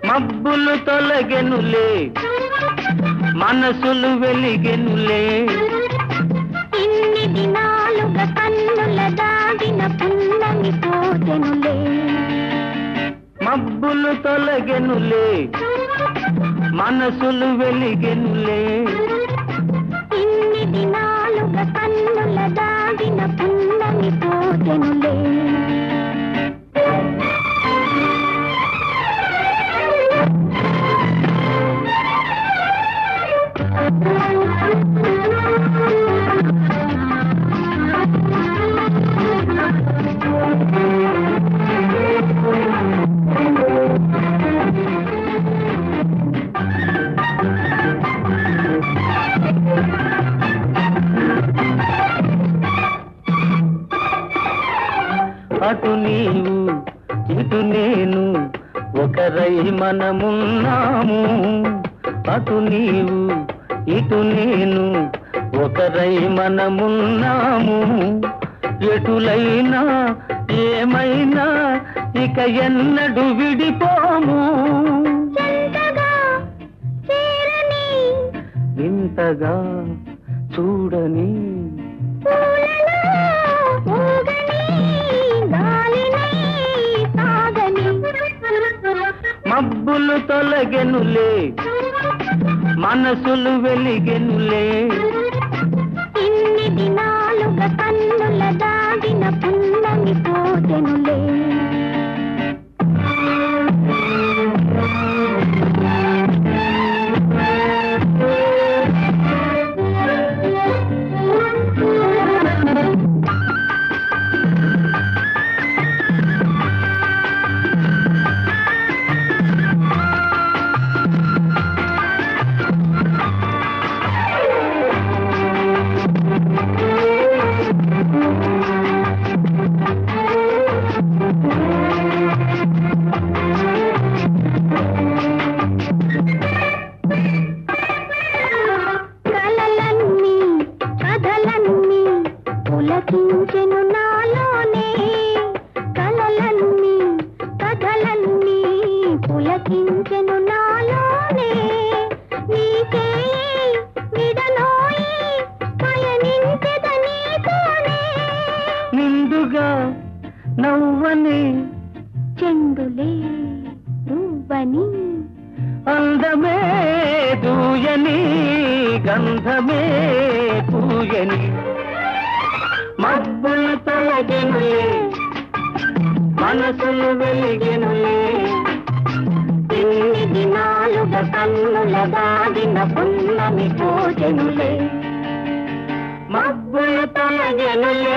మబ్బులు తొలగెనులే మనసులు వెలిగెనులే ఇన్ని దినాలుగా కన్నుల దాగిన పున్నమి పోతెనులే మబ్బులు తొలగెనులే మనసులు వెలిగెనులే ఇన్ని దినాలుగా కన్నుల దాగిన పున్నమి పోతెనులే అటు నీవు ఇటు నేను ఒకరై మనమున్నాము అటు నీవు ఇటు నేను ఒకరై మనమున్నాము ఎటులైనా ఏమైనా ఇక ఎన్నడు విడిపోము వింతగా చూడని మబ్బులు తొలగెనులే మనసులు వెలిగెనులే ఇన్ని దినాలుగా కన్నుల దాగిన పున్నమి పోతెనులే పులకించెను నాలోనే కలలన్నీ కథలన్నీ పులకించెను నాలోనే నీకే విడనోయి పయనించెద నీతోనే నిండుగా నవ్వని చెండులే రువ్వని అందమే దూయని గంధమే పూయని మబ్బులు తొలగెనులే మనసులు వెలిగెనులే ఇన్ని దినాలుగా కన్నుల దాగిన పున్నమి పోతెనులే మబ్బులు తొలగెనులే